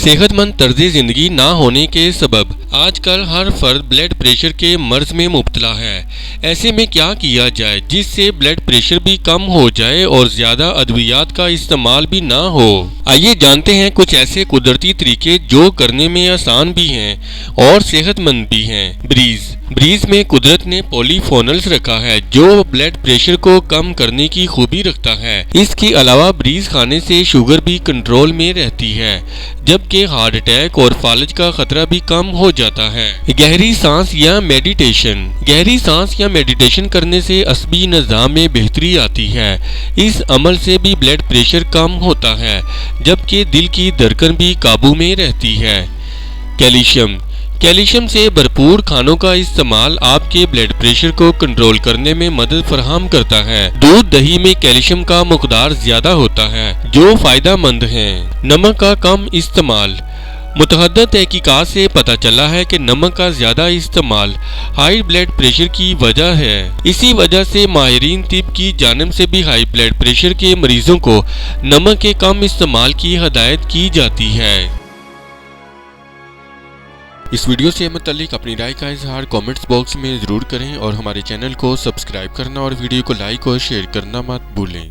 सेहत मंद तर्ज जिंदगी ना होने के सबब आजकल हर फर्द ब्लड प्रेशर के मर्ज में मुब्तला है। ऐसे में क्या किया जाए जिससे ब्लड प्रेशर भी कम हो जाए और ज्यादा अद्वियात का इस्तेमाल भी ना हो। आइए जानते हैं कुछ ऐसे कुदरती तरीके जो करने में आसान भी हैं और सेहतमंद भी हैं। ब्रीज में कुदरत ने पॉलीफेनॉल्स रखा है जो ब्लड प्रेशर को कम करने की खूबी रखता है। इसके अलावा ब्रीज खाने से शुगर भी कंट्रोल में रहती है, जबकि हार्ट अटैक और फालज का खतरा भी कम हो जाता है। गहरी सांस या मेडिटेशन करने से असबी निज़ाम में बेहतरी आती है। इस अमल से भी ब्लड प्रेशर कम होता है, जबकि दिल की धड़कन भी काबू में रहती है। कैल्शियम से भरपूर खानों का इस्तेमाल आपके ब्लड प्रेशर को कंट्रोल करने में मदद फराहम करता है। दूध दही में कैल्शियम का मकदार ज्यादा होता है जो फायदा मंद है। नमक का कम इस्तेमाल। मुतअद्दिद तहकीकात से पता चला है कि नमक का ज्यादा इस्तेमाल हाई ब्लड प्रेशर की वजह है। इसी वजह से माहिरीन तिब की जानिब से भी हाई ब्लड प्रेशर के मरीजों को नमक के कम इस्तेमाल की हिदायत की जाती है। इस वीडियो से मुतालिक अपनी राय का इजहार कमेंट्स बॉक्स में ज़रूर करें और हमारे चैनल को सब्सक्राइब करना और वीडियो को लाइक और शेयर करना मत भूलें।